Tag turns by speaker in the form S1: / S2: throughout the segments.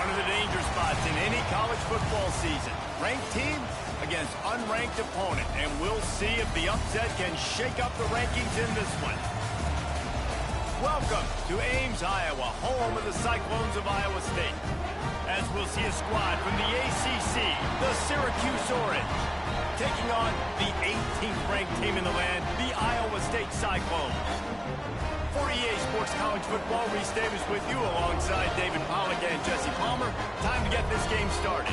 S1: One of the danger spots in any college football season. Ranked team against unranked opponent. And we'll see if the upset can shake up the rankings in this one. Welcome to Ames, Iowa, home of the Cyclones of Iowa State. As we'll see a squad from the ACC, the Syracuse Orange, taking on the 18th ranked team in the land, the Iowa State Cyclones. For EA Sports College Football, Reese Davis with you alongside David Pollack and Jesse Palmer. Time to get this game started.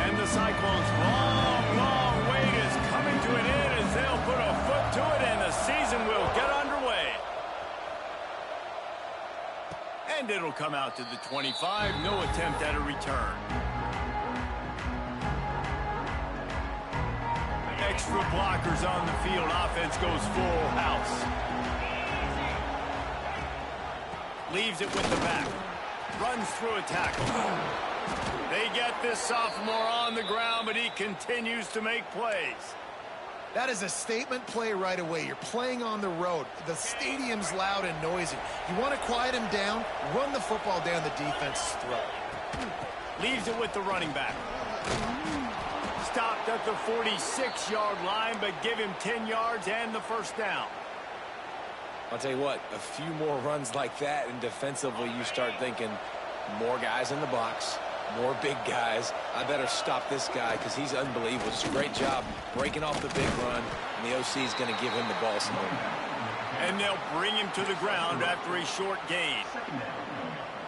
S1: And the Cyclones' long wait is coming to an end as they'll put a foot to it and the season will get underway. And it'll come out to the 25. No attempt at a return. Extra blockers on the field. Offense goes full house. Leaves it with the back. Runs through a tackle. They get this sophomore on the ground, but he continues to make plays.
S2: That is a statement play right away. You're playing on the road. The stadium's loud and noisy. You want to quiet him down, run the football down the defense's throat.
S1: Leaves it with the running back. Stopped at the 46-yard line, but give him 10 yards and the first down.
S3: I'll tell you what, a few more runs like that, and defensively you start thinking more guys in the box, more big guys. I better stop this guy because he's unbelievable. It's a great job breaking off the big run, and the OC is going to give him the ball some more.
S1: And they'll bring him to the ground after a short gain.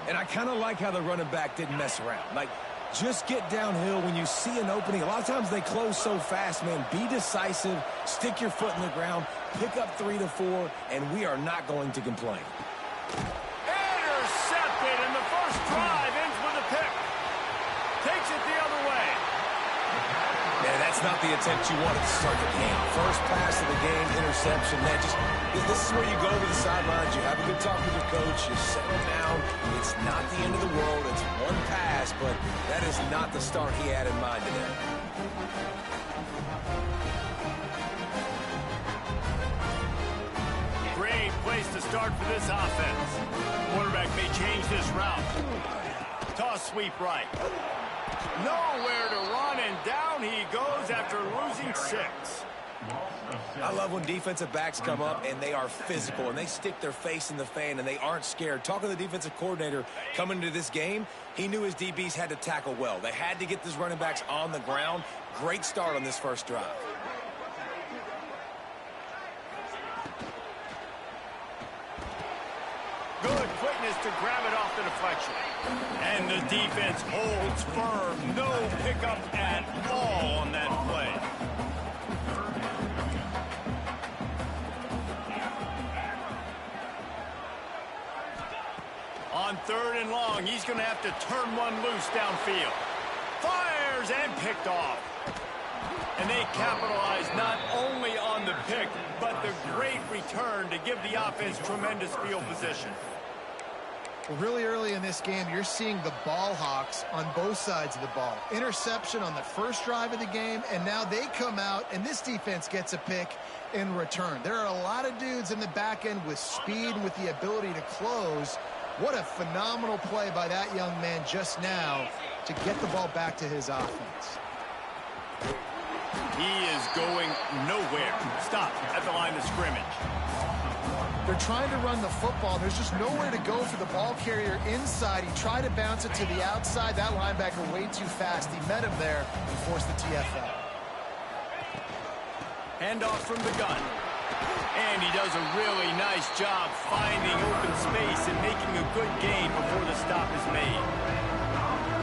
S3: And I kind of like how the running back didn't mess around. Like, just get downhill when you see an opening. A lot of times they close so fast, man. Be decisive, stick your foot in the ground, pick up 3 to 4, and we are not going to complain.
S1: Intercepted, and the first drive ends with a pick. Takes it the other way.
S3: Man, that's not the attempt you wanted to start the game. First pass of the game, interception. Man, this is where you go to the sidelines. You have a good talk with your coach. You settle down. It's not the end of the world. It's one pass, but that is not the start he had in mind today.
S1: Great place to start for this offense. Quarterback may change this route. Toss sweep right. Nowhere to run, and down he goes after losing 6.
S3: I love when defensive backs come up and they are physical and they stick their face in the fan and they aren't scared. Talking to the defensive coordinator coming into this game, he knew his DBs had to tackle well. They had to get these running backs on the ground. Great start on this first drive.
S1: Good quickness to grab it off the deflection. And the defense holds firm. No pickup at all on that play. On 3rd and long, he's going to have to turn one loose downfield. Fires and picked off. And they capitalize not only on the pick, but the great return to give the offense tremendous field position.
S2: Well, really early in this game, you're seeing the ball hawks on both sides of the ball. Interception on the first drive of the game, and now they come out, and this defense gets a pick in return. There are a lot of dudes in the back end with speed and with the ability to close. What a phenomenal play by that young man just now to get the ball back to his offense.
S1: He is going nowhere. Stop at the line of scrimmage.
S2: They're trying to run the football. There's just nowhere to go for the ball carrier inside. He tried to bounce it to the outside. That linebacker way too fast. He met him there and forced the TFL.
S1: Handoff from the gun. And he does a really nice job finding open space and making a good gain before the stop is made.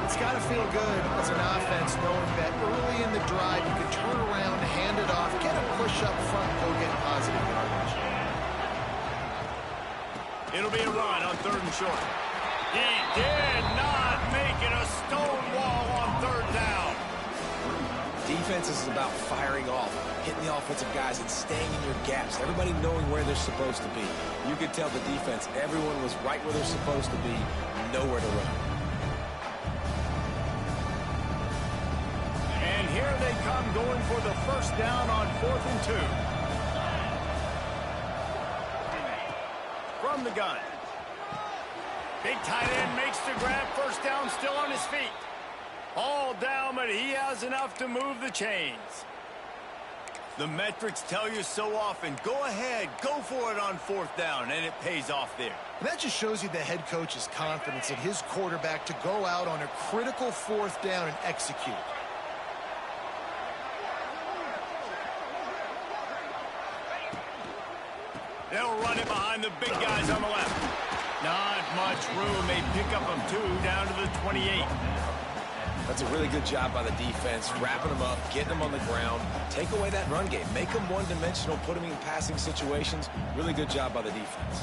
S2: It's got to feel good as an offense knowing that early in the drive you can turn around, hand it off, get a push up front, go get positive yardage.
S1: It'll be a run on 3rd and short. He did not make it a stone wall on 3rd down.
S3: Defense is about firing off, hitting the offensive guys and staying in your gaps. Everybody knowing where they're supposed to be. You could tell the defense, everyone was right where they're supposed to be, nowhere to run.
S1: here they come, going for the first down on 4th and 2. From the gun. Big tight end makes the grab. First down, still on his feet. All down, but he has enough to move the chains. The metrics tell you so often, go ahead, go for it on 4th down, and it pays off there.
S2: And that just shows you the head coach's confidence in his quarterback to go out on a critical 4th down and execute.
S1: They'll run it behind the big guys on the left. Not much room. They pick up them 2 down to the 28.
S3: That's a really good job by the defense, wrapping them up, getting them on the ground, take away that run game, make them one-dimensional, put them in passing situations. Really good job by the defense.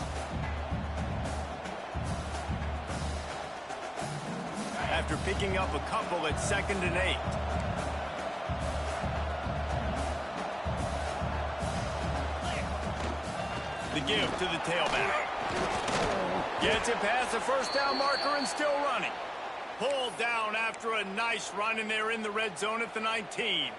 S1: After picking up a couple at 2nd and 8. The give to the tailback. Gets it past the first down marker and still running. Pulled down after a nice run, and they're in the red zone at the 19.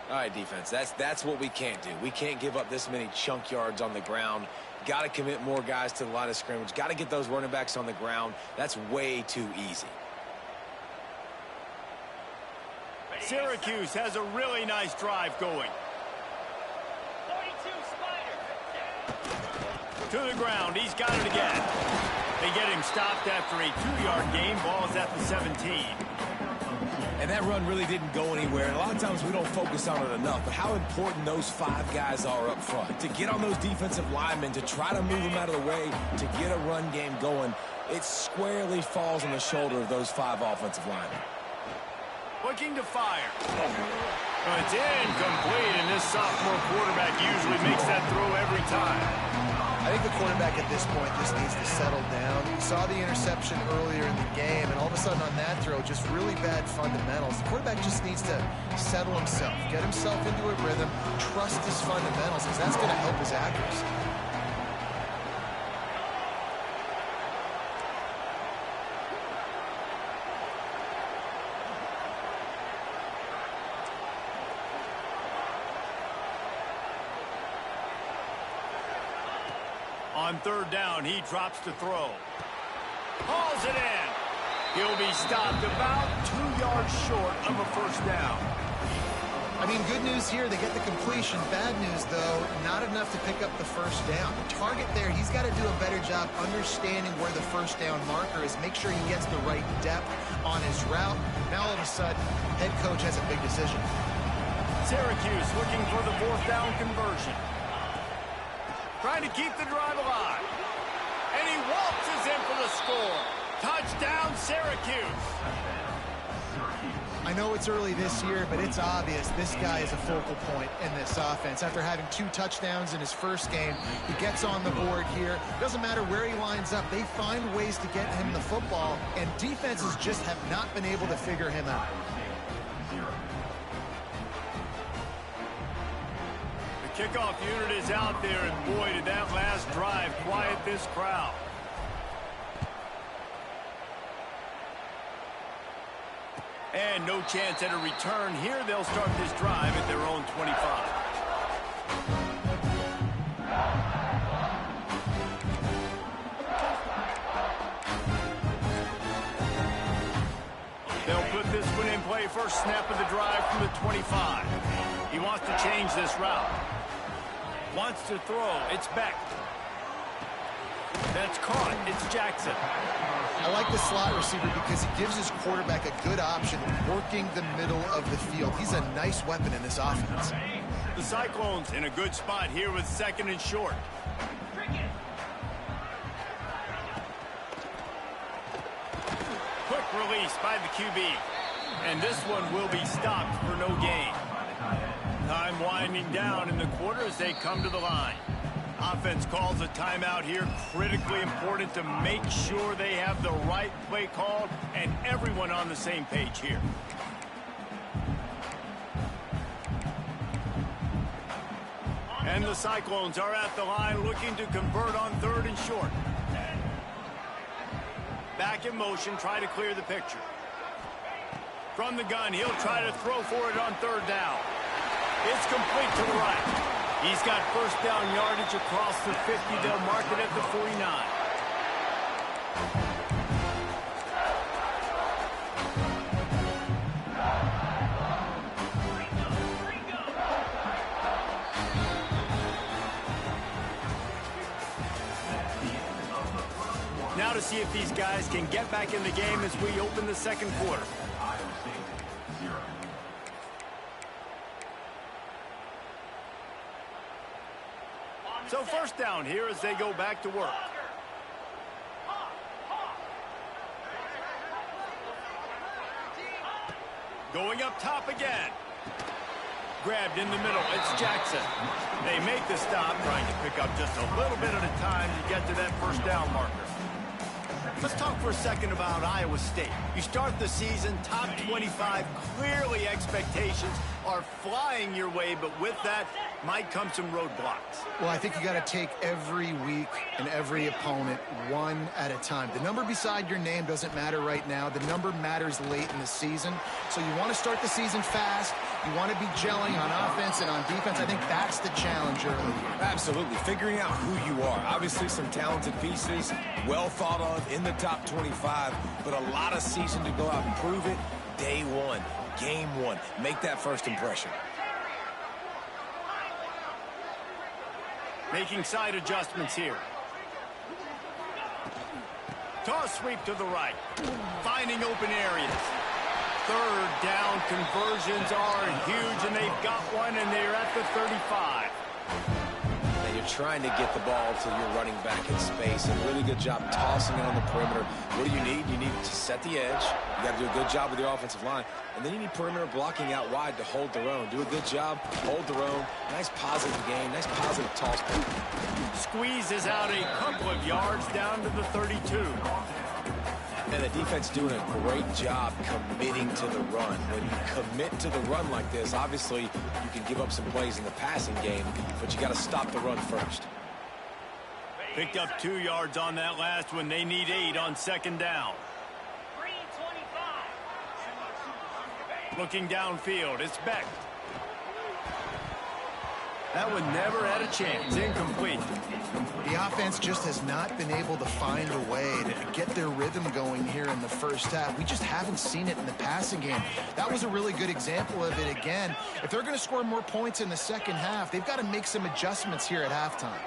S3: All right, defense, that's what we can't do. We can't give up this many chunk yards on the ground. Got to commit more guys to the line of scrimmage. Got to get those running backs on the ground. That's way too easy.
S1: Syracuse has a really nice drive going.
S4: 42 Spider.
S1: To the ground. He's got it again. They get him stopped after a 2-yard gain. Ball's at the 17.
S3: And that run really didn't go anywhere. And a lot of times we don't focus on it enough. But how important those 5 guys are up front. To get on those defensive linemen, to try to move them out of the way, to get a run game going, it squarely falls on the shoulder of those 5 offensive linemen.
S1: Looking to fire. It's incomplete, and this sophomore quarterback usually makes that throw every time.
S2: I think the quarterback at this point just needs to settle down. You saw the interception earlier in the game, and all of a sudden on that throw, just really bad fundamentals. The quarterback just needs to settle himself, get himself into a rhythm, trust his fundamentals, because that's going to help his accuracy.
S1: On 3rd down, he drops to throw. Hauls it in. He'll be stopped about 2 yards short of a first down.
S2: I mean, good news here, they get the completion. Bad news, though, not enough to pick up the first down. The target there, he's got to do a better job understanding where the first down marker is, make sure he gets the right depth on his route. Now, all of a sudden, head coach has a big decision.
S1: Syracuse looking for the 4th down conversion. Trying to keep the drive alive. And he waltzes in for the score. Touchdown, Syracuse.
S2: I know it's early this year, but it's obvious this guy is a focal point in this offense. After having 2 touchdowns in his first game, he gets on the board here. Doesn't matter where he lines up. They find ways to get him the football, and defenses just have not been able to figure him out.
S1: Kickoff unit is out there, and boy, did that last drive quiet this crowd. And no chance at a return here. They'll start this drive at their own 25. They'll put this one in play. First snap of the drive from the 25. He wants to change this route. Wants to throw. It's Beck. That's caught. It's Jackson.
S2: I like the slot receiver because he gives his quarterback a good option working the middle of the field. He's a nice weapon in this offense.
S1: The Cyclones in a good spot here with 2nd and short. Quick release by the QB. And this one will be stopped for no gain. Time winding down in the quarter as they come to the line. Offense calls a timeout here. Critically important to make sure they have the right play called and everyone on the same page here. And the Cyclones are at the line looking to convert on 3rd and short. Back in motion, try to clear the picture. From the gun, he'll try to throw for it on third down. It's complete to the right. He's got first down yardage across the 50. They'll mark it at the 49. Now to see if these guys can get back in the game as we open the second quarter. So first down here as they go back to work. Going up top again. Grabbed in the middle. It's Jackson. They make the stop, trying to pick up just a little bit at a time to get to that first down marker. Let's talk for a second about Iowa State. You start the season top 25. Clearly expectations are flying your way, but with that might come some roadblocks.
S2: Well, I think you got to take every week and every opponent one at a time. The number beside your name doesn't matter right now. The number matters late in the season. So you want to start the season fast. You want to be gelling on offense and on defense. I think that's the challenge early.
S3: Absolutely. Figuring out who you are. Obviously some talented pieces, well thought of in the top 25, but a lot of season to go out and prove it. Day one, game one. Make that first impression.
S1: Making side adjustments here. Toss sweep to the right. Finding open areas. Third down conversions are huge, and they've got one, and they're at the 35.
S3: And you're trying to get the ball to your running back in space. A really good job tossing it on the perimeter. What do you need? You need to set the edge. You got to do a good job with your offensive line. And then you need perimeter blocking out wide to hold their own. Do a good job, hold their own. Nice positive game, nice positive toss.
S1: Squeezes out a couple of yards down to the 32.
S3: And the defense doing a great job committing to the run. When you commit to the run like this, obviously you can give up some plays in the passing game, but you got to stop the run first.
S1: Picked up 2 yards on that last one. They need 8 on second down. Looking downfield, it's Beck. That one never had a chance. Incomplete.
S2: The offense just has not been able to find a way to get their rhythm going here in the first half. We just haven't seen it in the passing game. That was a really good example of it again. If they're going to score more points in the second half, they've got to make some adjustments here at halftime.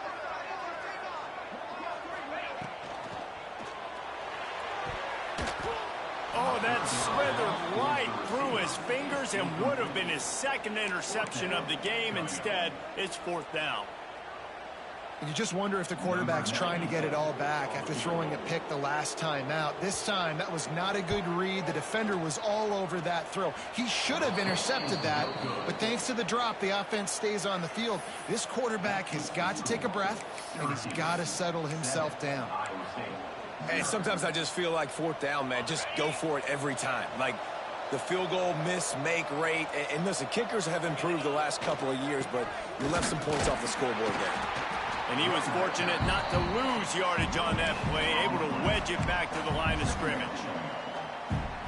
S1: Oh, that slithered right through his fingers and would have been his second interception of the game. Instead, it's fourth down.
S2: You just wonder if the quarterback's trying to get it all back after throwing a pick the last time out. This time, that was not a good read. The defender was all over that throw. He should have intercepted that, but thanks to the drop, the offense stays on the field. This quarterback has got to take a breath, and he's got to settle himself down.
S3: And sometimes I just feel like fourth down, man, just go for it every time. Like the field goal miss, make rate. And listen, kickers have improved the last couple of years, but you left some points off the scoreboard there.
S1: And he was fortunate not to lose yardage on that play, able to wedge it back to the line of scrimmage.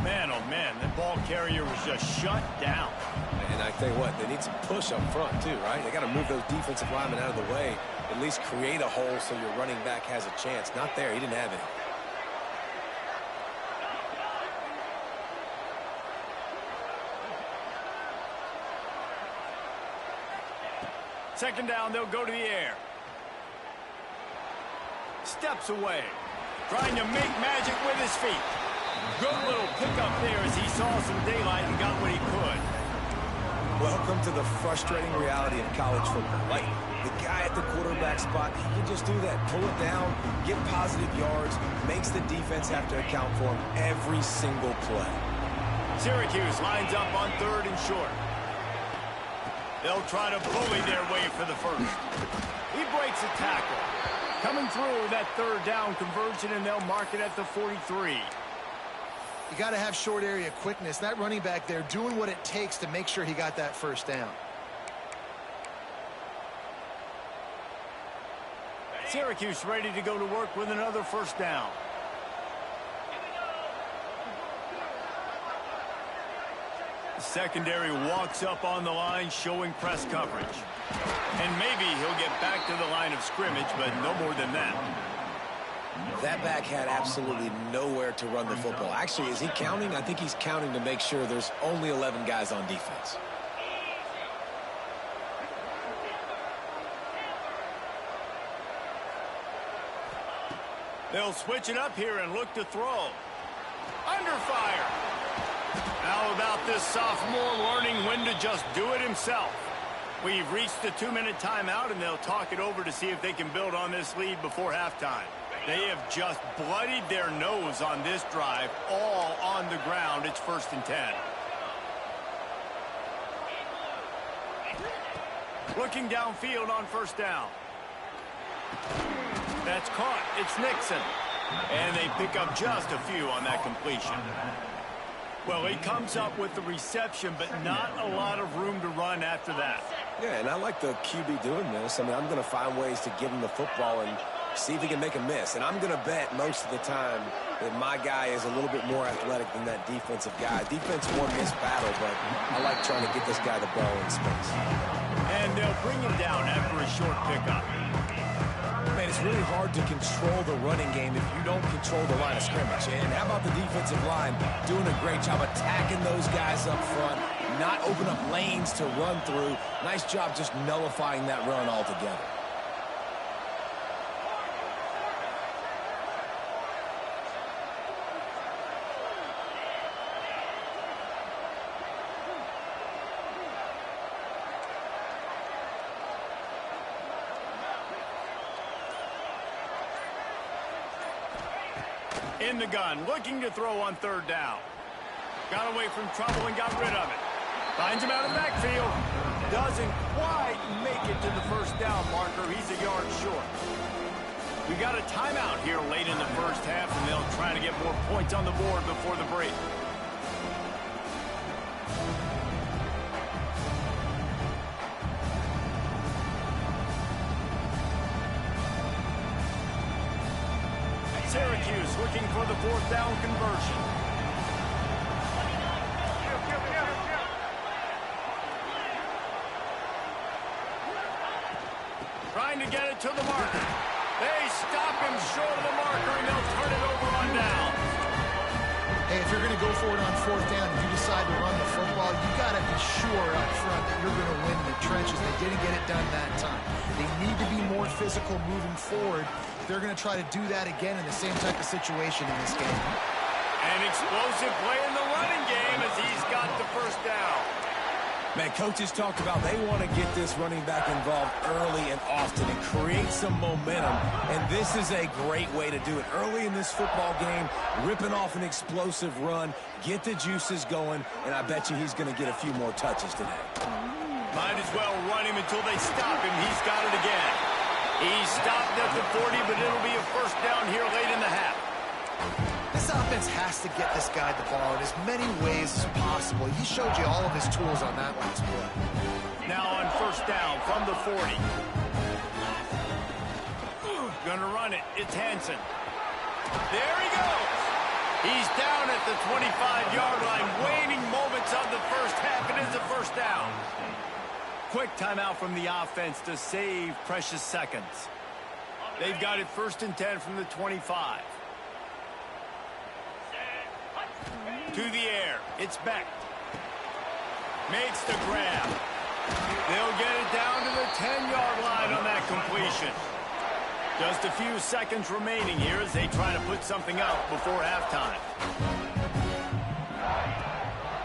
S1: Man, oh man, that ball carrier was just shut down.
S3: And I tell you what, they need some push up front too, right? They got to move those defensive linemen out of the way, at least create a hole so your running back has a chance. Not there, he didn't have any.
S1: Second down, they'll go to the air. Steps away. Trying to make magic with his feet. Good little pickup there as he saw some daylight and got what he could.
S3: Welcome to the frustrating reality of college football. Like, the guy at the quarterback spot, he can just do that. Pull it down, get positive yards, makes the defense have to account for him every single play.
S1: Syracuse lines up on third and short. They'll try to bully their way for the first. He breaks a tackle. Coming through that third down conversion, and they'll mark it at the 43.
S2: You got to have short area quickness. That running back there doing what it takes to make sure he got that first down.
S1: Syracuse ready to go to work with another first down. Secondary walks up on the line showing press coverage. And maybe he'll get back to the line of scrimmage, but no more than that.
S3: That back had absolutely nowhere to run the football. Actually, is he counting? I think he's counting to make sure there's only 11 guys on defense.
S1: They'll switch it up here and look to throw. Under fire. How about this sophomore learning when to just do it himself? We've reached the 2-minute timeout, and they'll talk it over to see if they can build on this lead before halftime. They have just bloodied their nose on this drive, all on the ground. It's 1st and 10. Looking downfield on 1st down. That's caught. It's Nixon. And they pick up just a few on that completion. Well, he comes up with the reception, but not a lot of room to run after that.
S3: Yeah, and I like the QB doing this. I mean, I'm going to find ways to give him the football and see if he can make a miss. And I'm going to bet most of the time that my guy is a little bit more athletic than that defensive guy. Defense won this battle, but I like trying to get this guy the ball in space.
S1: And they'll bring him down after a short pickup.
S3: Man, it's really hard to control the running game if you don't control the line of scrimmage. And how about the defensive line doing a great job attacking those guys up front, not open up lanes to run through. Nice job just nullifying that run altogether.
S1: In the gun, looking to throw on 3rd down. Got away from trouble and got rid of it. Finds him out of the backfield. Doesn't quite make it to the 1st down marker. He's a yard short. We got a timeout here late in the 1st half, and they'll try to get more points on the board before the break. Syracuse looking for the 4th down conversion. Trying to get it to the marker. They stop him short of the marker, and they'll turn it over on down.
S2: Hey, if you're going to go for it on 4th down and you decide to run the football, you got to be sure up front that you're going to win the trenches. They didn't get it done that time. They need to be more physical moving forward. They're going to try to do that again in the same type of situation in this game.
S1: An explosive play in the running game as he's got the 1st down.
S3: Man, coaches talked about they want to get this running back involved early and often and create some momentum. And this is a great way to do it. Early in this football game, ripping off an explosive run, get the juices going, and I bet you he's going to get a few more touches today.
S1: Might as well run him until they stop him. He's got it again. He stopped at the 40, but it'll be a 1st down here late in the half.
S2: This offense has to get this guy the ball in as many ways as possible. He showed you all of his tools on that last play.
S1: Now on 1st down from the 40. Gonna run it. It's Hansen. There he goes. He's down at the 25-yard line. Waning moments of the 1st half. It is a 1st down. Quick timeout from the offense to save precious seconds. They've got it 1st and 10 from the 25. To the air. It's Beck. Makes the grab. They'll get it down to the 10-yard line on that completion. Just a few seconds remaining here as they try to put something up before halftime.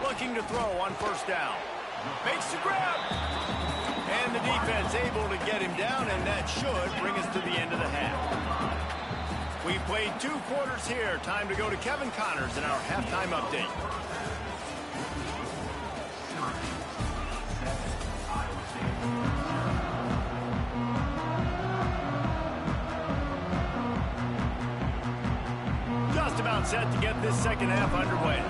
S1: Looking to throw on 1st down. Makes the grab. And the defense able to get him down, and that should bring us to the end of the half. We've played 2 quarters here. Time to go to Kevin Connors in our halftime update. Just about set to get this 2nd half underway.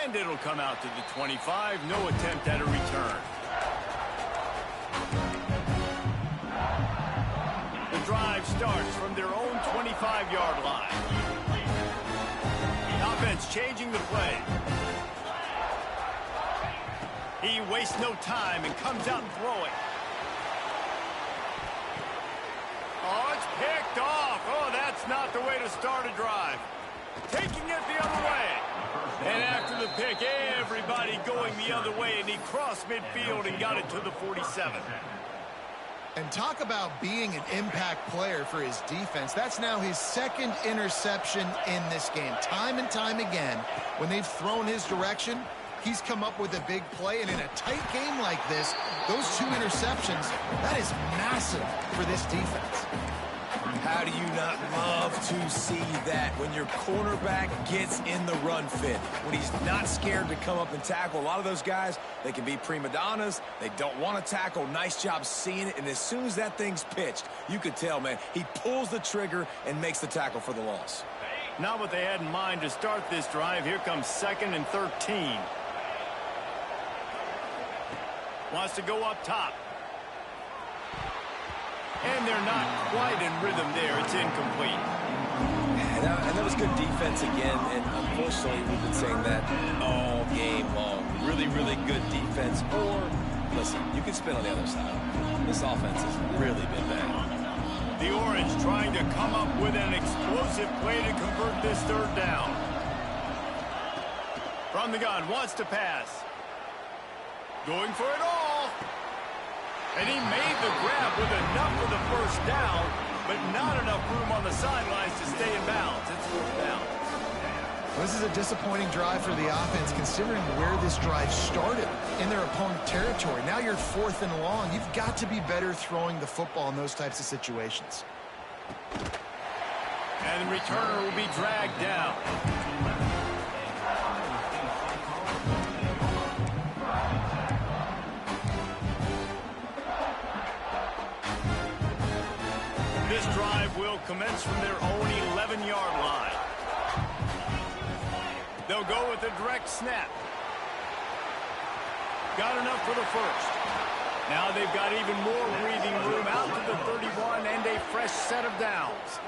S1: And it'll come out to the 25. No attempt at a return. The drive starts from their own 25 5-yard line. Offense changing the play. He wastes no time and comes out throwing. Oh, it's picked off. Oh, that's not the way to start a drive. Taking it the other way. And after the pick, everybody going the other way, and he crossed midfield and got it to the 47.
S2: And talk about being an impact player for his defense. That's now his second interception in this game. Time and time again, when they've thrown his direction, he's come up with a big play. And in a tight game like this, those 2 interceptions, that is massive for this defense.
S3: How do you not love to see that when your cornerback gets in the run fit, when he's not scared to come up and tackle? A lot of those guys, they can be prima donnas. They don't want to tackle. Nice job seeing it. And as soon as that thing's pitched, you could tell, man, he pulls the trigger and makes the tackle for the loss.
S1: Not what they had in mind to start this drive. Here comes 2nd and 13. Wants to go up top. And they're not quite in rhythm there. It's incomplete.
S3: And that was good defense again. And unfortunately, we've been saying that all game long. Really, really good defense. Or, listen, you can spin on the other side. This offense has really been bad.
S1: The Orange trying to come up with an explosive play to convert this 3rd down. From the gun, wants to pass. Going for it all. And he made the grab with enough for the 1st down, but not enough room on the sidelines to stay in bounds. It's 4th down.
S2: Well, this is a disappointing drive for the offense, considering where this drive started in their opponent territory. Now you're 4th and long. You've got to be better throwing the football in those types of situations.
S1: And the returner will be dragged down. This drive will commence from their own 11-yard line. They'll go with a direct snap. Got enough for the 1st. Now they've got even more breathing room out to the 31 and a fresh set of downs.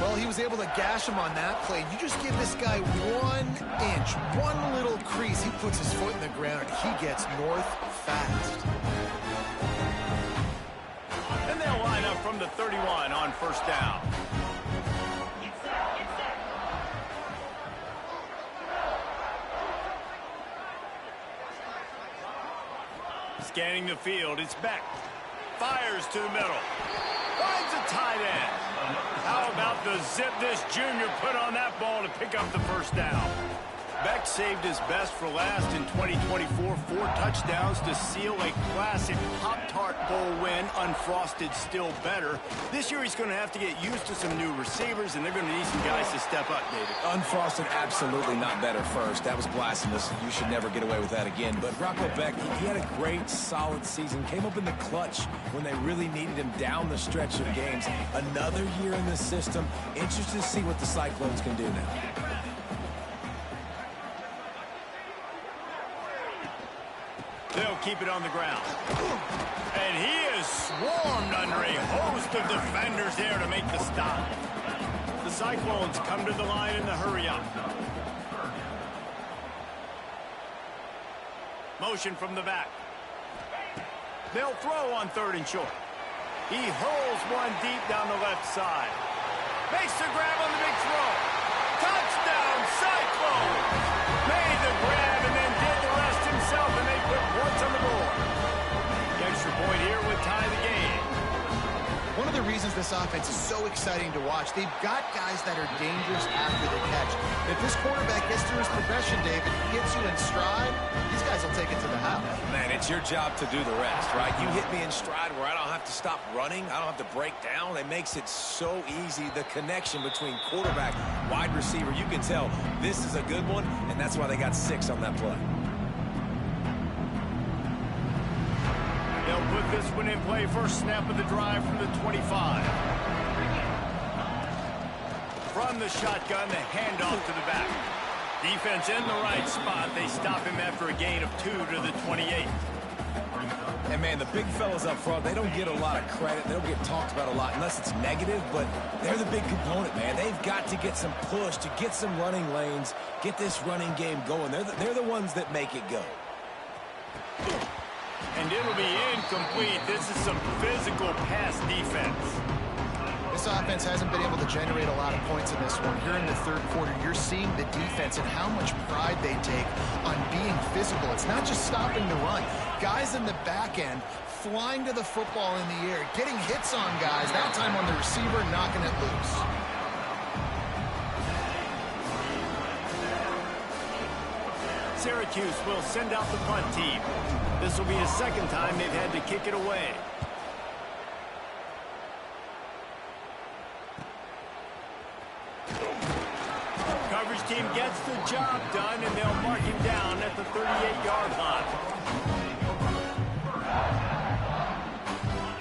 S2: Well, he was able to gash him on that play. You just give this guy 1 inch, one little crease. He puts his foot in the ground, and he gets north fast.
S1: And they'll line up from the 31 on 1st down. Scanning the field, it's Beck. Fires to the middle. Finds a tight end. How about the zip this junior put on that ball to pick up the 1st down? Beck saved his best for last in 2024. 4 touchdowns to seal a classic Pop-Tart Bowl win. Unfrosted still better. This year he's going to have to get used to some new receivers, and they're going to need some guys to step up, David.
S3: Unfrosted, absolutely not better first. That was blasphemous. You should never get away with that again. But Rocco Beck, he had a great, solid season. Came up in the clutch when they really needed him down the stretch of games. Another year in the system. Interested to see what the Cyclones can do now.
S1: They'll keep it on the ground. And he is swarmed under a host of defenders there to make the stop. The Cyclones come to the line in the hurry-up. Motion from the back. They'll throw on 3rd and short. He hurls one deep down the left side. Makes the grab on the big throw. Touchdown, Cyclones! Made the grab and then did the rest himself, and they put points on the board. The extra point here would tie the game.
S2: One of the reasons this offense is so exciting to watch, they've got guys that are dangerous after the catch. If this quarterback gets through his progression, David, gets you in stride, these guys will take it to the house.
S3: Man, it's your job to do the rest, right? You hit me in stride where I don't have to stop running. I don't have to break down. It makes it so easy. The connection between quarterback, wide receiver, you can tell this is a good one, and that's why they got 6 on that play.
S1: They'll put this one in play. First snap of the drive from the 25. From the shotgun, the handoff to the back. Defense in the right spot. They stop him after a gain of 2 to the 28.
S3: And, man, the big fellas up front, they don't get a lot of credit. They don't get talked about a lot unless it's negative, but they're the big component, man. They've got to get some push, to get some running lanes, get this running game going. They're the ones that make it go.
S1: And it'll be incomplete. This is some physical pass defense.
S2: This offense hasn't been able to generate a lot of points in this one. Here in the third quarter, you're seeing the defense and how much pride they take on being physical. It's not just stopping the run. Guys in the back end flying to the football in the air, getting hits on guys, that time on the receiver, knocking it loose.
S1: Syracuse will send out the punt team. This will be the second time they've had to kick it away. Coverage team gets the job done, and they'll mark him down at the 38-yard line.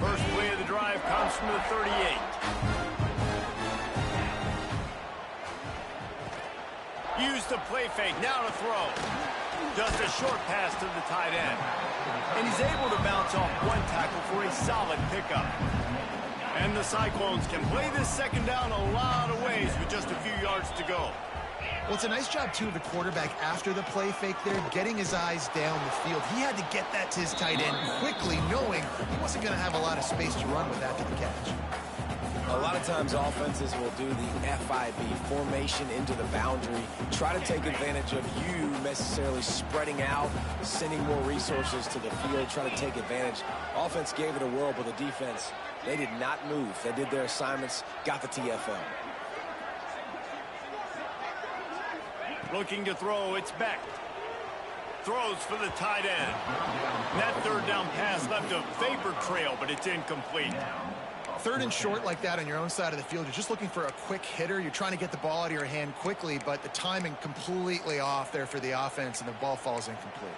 S1: First play of the drive comes from the 38. Use the play fake, now to throw. Just a short pass to the tight end. And he's able to bounce off one tackle for a solid pickup. And the Cyclones can play this second down a lot of ways with just a few yards to go.
S2: Well, it's a nice job, too, of the quarterback after the play fake there, getting his eyes down the field. He had to get that to his tight end quickly, knowing he wasn't going to have a lot of space to run with after the catch.
S3: A lot of times offenses will do the FIB, formation into the boundary, try to take advantage of you necessarily spreading out, sending more resources to the field, try to take advantage. Offense gave it a whirl, but the defense, they did not move. They did their assignments, got the TFL.
S1: Looking to throw, it's Beck. Throws for the tight end. And that third down pass left a vapor trail, but it's incomplete.
S2: Third and short like that on your own side of the field, you're just looking for a quick hitter. You're trying to get the ball out of your hand quickly, but the timing completely off there for the offense, and the ball falls incomplete.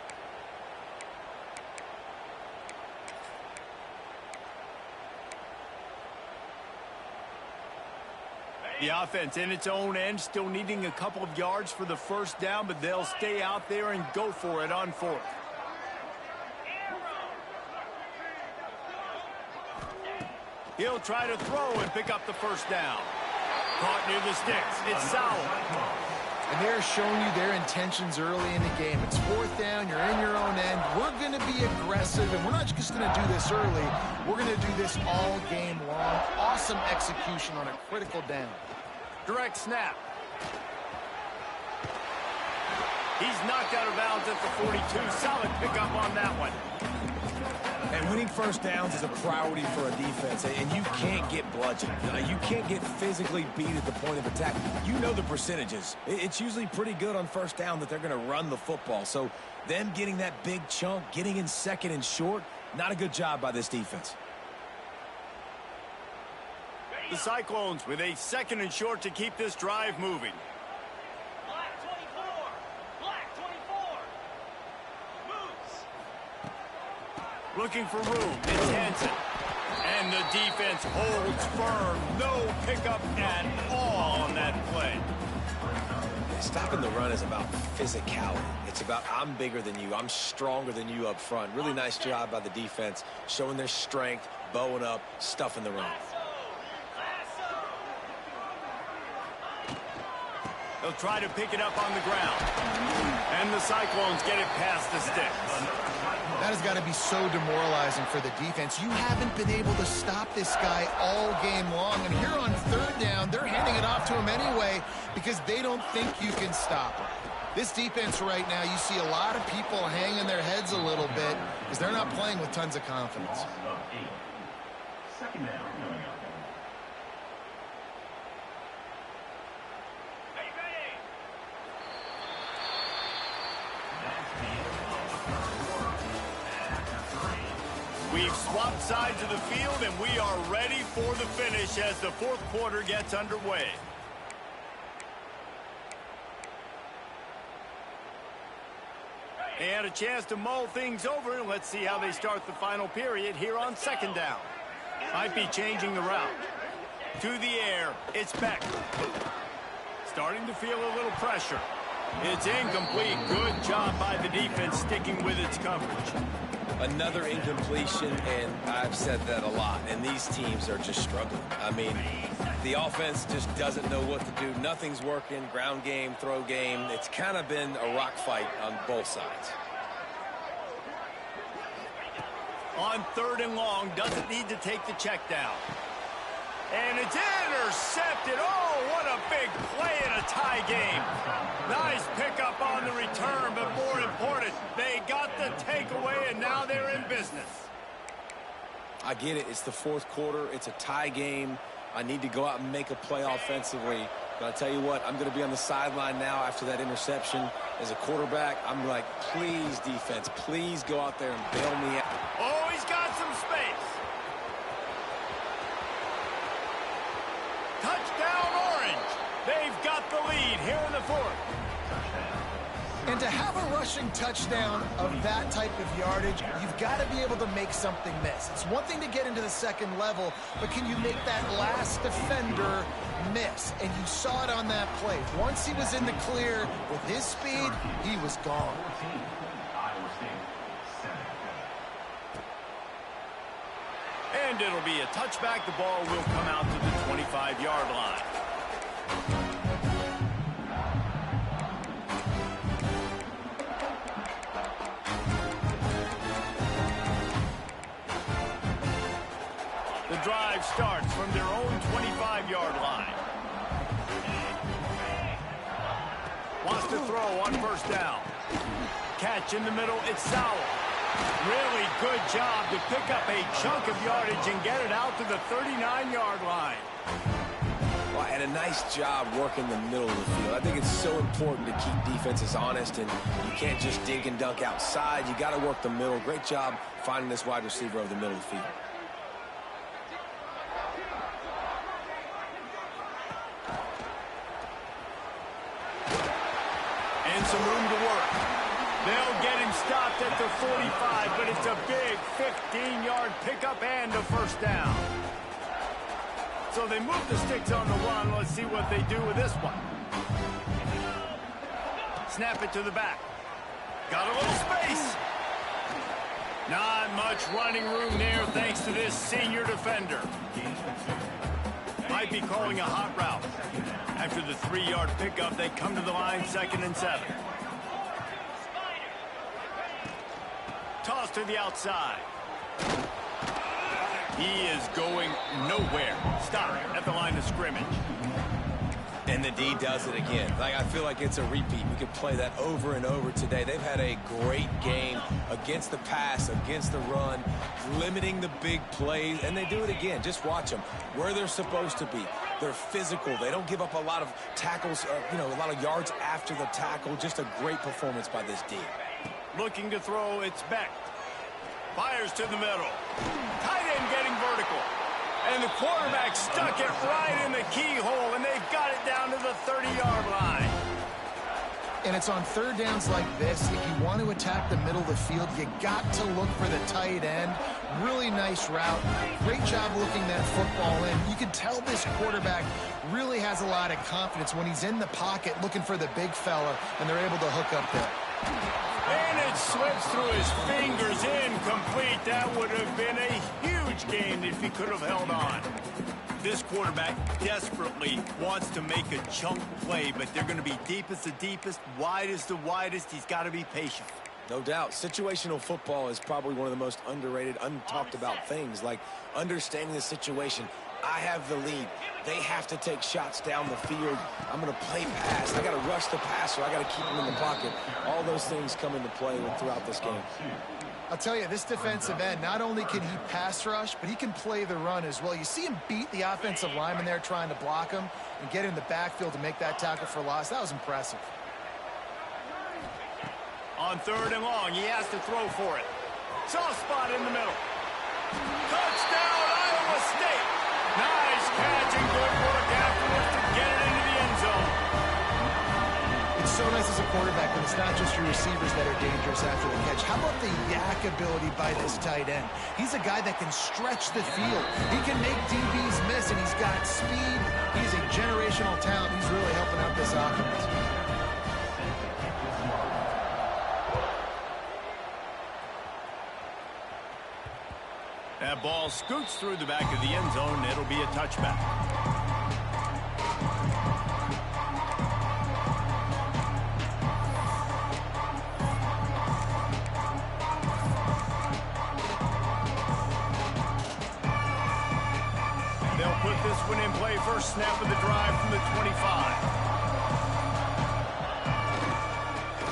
S1: The offense in its own end, still needing a couple of yards for the first down, but they'll stay out there and go for it on fourth. He'll try to throw and pick up the first down. Caught near the sticks. It's Sauer.
S2: And they're showing you their intentions early in the game. It's fourth down. You're in your own end. We're going to be aggressive, and we're not just going to do this early. We're going to do this all game long. Awesome execution on a critical down.
S1: Direct snap. He's knocked out of bounds at the 42. Solid pickup on that one.
S3: And winning first downs is a priority for a defense, and you can't get bludgeoned. You can't get physically beat at the point of attack. You know the percentages. It's usually pretty good on first down that they're going to run the football. So them getting that big chunk, getting in second and short, not a good job by this defense.
S1: The Cyclones with a second and short to keep this drive moving.
S4: Black 24. Black 24. Moves.
S1: Looking for room. It's Hansen. And the defense holds firm. No pickup at all on that play.
S3: Stopping the run is about physicality. It's about I'm bigger than you. I'm stronger than you up front. Really nice job by the defense, showing their strength, bowing up, stuffing the run.
S1: They'll try to pick it up on the ground. And the Cyclones get it past the sticks.
S2: That has got to be so demoralizing for the defense. You haven't been able to stop this guy all game long. And here on third down, they're handing it off to him anyway because they don't think you can stop him. This defense right now, you see a lot of people hanging their heads a little bit because they're not playing with tons of confidence.
S4: Second down.
S1: We've swapped sides of the field, and we are ready for the finish as the fourth quarter gets underway. And a chance to mull things over. Let's see how they start the final period here on second down. Might be changing the route. To the air, it's Beck. Starting to feel a little pressure. It's incomplete. Good job by the defense sticking with its coverage.
S3: Another incompletion, and I've said that a lot, and these teams are just struggling. I mean, the offense just doesn't know what to do. Nothing's working. Ground game, throw game. It's kind of been a rock fight on both sides.
S1: On 3rd and long, doesn't need to take the check down. And it's intercepted. Oh, what a big play in a tie game. Nice pickup on the return, but more important, they got the takeaway, and now they're in business.
S3: I get it. It's the 4th quarter. It's a tie game. I need to go out and make a play offensively. But I tell you what, I'm going to be on the sideline now after that interception. As a quarterback, I'm like, please, defense, please go out there and bail me out.
S1: Oh, he's got some space. Touchdown, Orange. They've got the lead here in the 4th.
S2: And to have a rushing touchdown of that type of yardage, you've got to be able to make something miss. It's one thing to get into the 2nd level, but can you make that last defender miss? And you saw it on that play. Once he was in the clear with his speed, he was gone.
S1: And it'll be a touchback. The ball will come out to the 25-yard line. The drive starts from their own 25-yard line. Wants to throw on 1st down. Catch in the middle, it's Sowell. Really good job to pick up a chunk of yardage and get it out to the 39-yard line.
S3: Well, and a nice job working the middle of the field. I think it's so important to keep defenses honest, and you can't just dink and dunk outside. You got to work the middle. Great job finding this wide receiver over the middle of the field.
S1: And some room to work. They'll get him stopped at the 45, but it's a big 15-yard pickup and a 1st down. So they move the sticks on the run. Let's see what they do with this one. Snap it to the back. Got a little space. Not much running room there thanks to this senior defender. Might be calling a hot route. After the 3-yard pickup, they come to the line 2nd and 7. Toss to the outside. He is going nowhere. Stop at the line of scrimmage.
S3: And the D does it again. I feel like it's a repeat. We could play that over and over today. They've had a great game against the pass, against the run, limiting the big plays, and they do it again. Just watch them where they're supposed to be. They're physical. They don't give up a lot of tackles, a lot of yards after the tackle. Just a great performance by this D.
S1: Looking to throw, it's Beck. Fires to the middle. Tight end getting vertical. And the quarterback stuck it right in the keyhole, and they've got it down to the 30-yard line.
S2: And it's on 3rd downs like this. If you want to attack the middle of the field, you got to look for the tight end. Really nice route. Great job looking that football in. You can tell this quarterback really has a lot of confidence when he's in the pocket looking for the big fella, and they're able to hook up there.
S1: And it slips through his fingers, incomplete. That would have been a huge gain if he could have held on. This quarterback desperately wants to make a chunk play, but they're going to be deep as the deepest, wide as the widest. He's got to be patient.
S3: No doubt. Situational football is probably one of the most underrated, untalked about things, like understanding the situation. I have the lead. They have to take shots down the field. I'm going to play pass. I got to rush the passer. I got to keep him in the pocket. All those things come into play throughout this game.
S2: I'll tell you, this defensive end, not only can he pass rush, but he can play the run as well. You see him beat the offensive lineman there trying to block him and get in the backfield to make that tackle for loss. That was impressive.
S1: On 3rd and long, he has to throw for it. Soft spot in the middle. Touchdown, Iowa State. Nice catch and good work afterwards to get it into the end zone.
S2: It's so nice as a quarterback when it's not just your receivers that are dangerous after the catch. How about the yak ability by this tight end? He's a guy that can stretch the field. He can make DBs miss, and he's got speed. He's a generational talent. He's really helping out this offense.
S1: That ball scoots through the back of the end zone. It'll be a touchback. They'll put this one in play. First snap of the drive from the 25.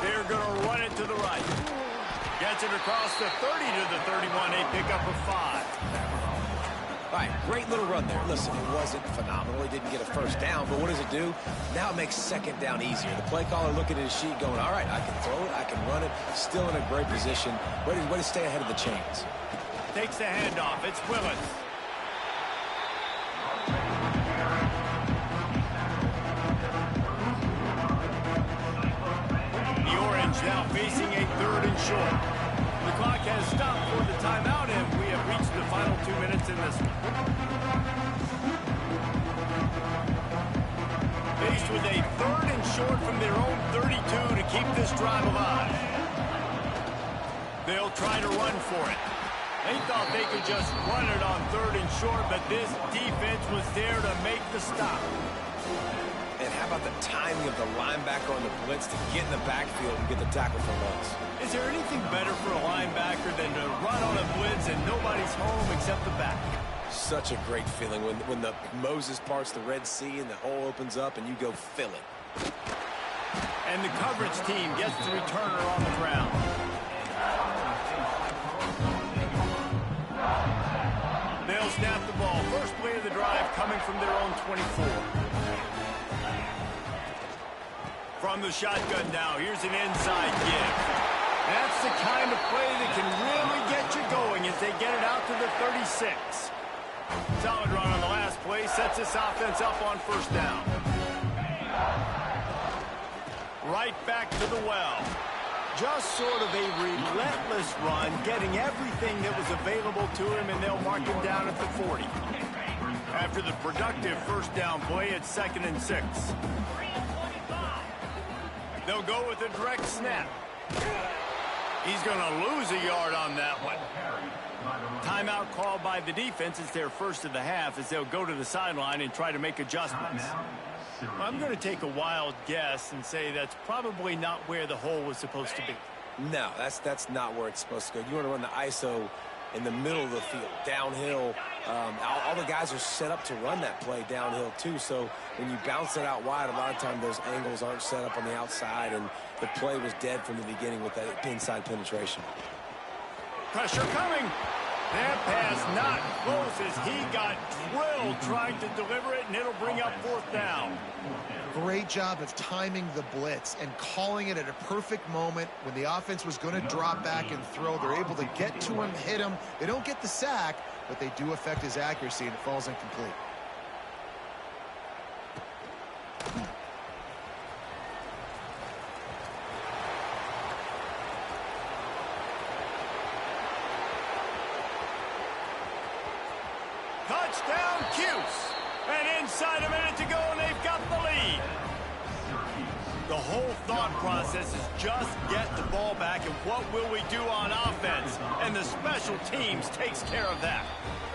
S1: They're going to run it to the right. Gets it across the 30 to the 31. A pickup of 5.
S3: All right, great little run there. Listen, it wasn't phenomenal. He didn't get a first down, but what does it do? Now it makes second down easier. The play caller looking at his sheet going, all right, I can throw it, I can run it. Still in a great position. Way to stay ahead of the chains.
S1: Takes the handoff. It's Willis. The Orange now facing a 3rd and short. The clock has stopped for the timeout, and we have reached the final 2 minutes in this one. Faced with a 3rd and short from their own 32 to keep this drive alive. They'll try to run for it. They thought they could just run it on 3rd and short, but this defense was there to make the stop.
S3: And how about the timing of the linebacker on the blitz to get in the backfield and get the tackle for loss?
S1: Is there anything better for a linebacker than to run on a blitz and nobody's home except the back?
S3: Such a great feeling when the Moses parts the Red Sea and the hole opens up and you go fill it.
S1: And the coverage team gets the returner on the ground. They'll snap the ball. First play of the drive coming from their own 24. From the shotgun now, here's an inside give. That's the kind of play that can really get you going as they get it out to the 36. Solid run on the last play, sets this offense up on first down. Right back to the well. Just sort of a relentless run, getting everything that was available to him, and they'll mark him down at the 40. After the productive first down play, it's 2nd and 6. They'll go with a direct snap. He's going to lose a yard on that one. Timeout called by the defense. It's their first of the half as they'll go to the sideline and try to make adjustments. I'm going to take a wild guess and say that's probably not where the hole was supposed to be.
S3: No, that's not where it's supposed to go. You want to run the ISO in the middle of the field, downhill. All the guys are set up to run that play downhill too, so when you bounce it out wide, a lot of times those angles aren't set up on the outside, and the play was dead from the beginning with that inside penetration.
S1: Pressure coming. That pass not close as he got drilled trying to deliver it, and it'll bring up 4th down.
S2: Great job of timing the blitz and calling it at a perfect moment when the offense was going to drop back and throw. They're able to get to him, hit him. They don't get the sack, but they do affect his accuracy, and it falls incomplete.
S1: Touchdown, Cuse. And inside a minute to go, and they've got the lead. The whole thought process is just get the ball back, and what will we do on offense? And the special teams takes care of that.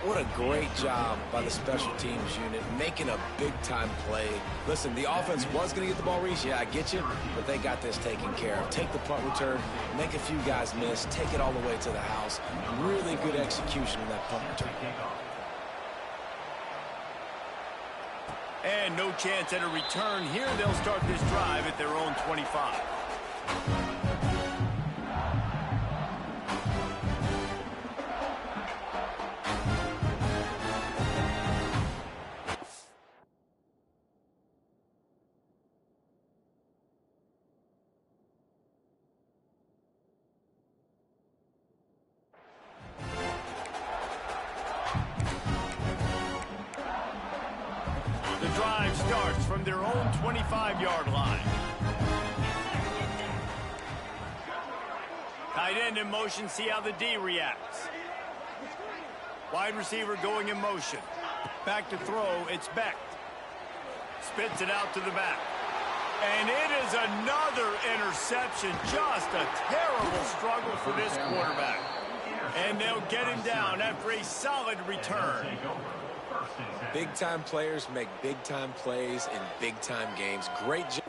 S3: What a great job by the special teams unit, making a big-time play. Listen, the offense was going to get the ball reached. Yeah, I get you, but they got this taken care of. Take the punt return, make a few guys miss, take it all the way to the house. Really good execution in that punt return.
S1: And no chance at a return here. They'll start this drive at their own 25. The drive starts from their own 25-yard line. Tight end in motion, see how the D reacts. Wide receiver going in motion. Back to throw, it's Beck. Spits it out to the back. And it is another interception. Just a terrible struggle for this quarterback. And they'll get him down after a solid return.
S3: Big-time players make big-time plays in big-time games. Great job.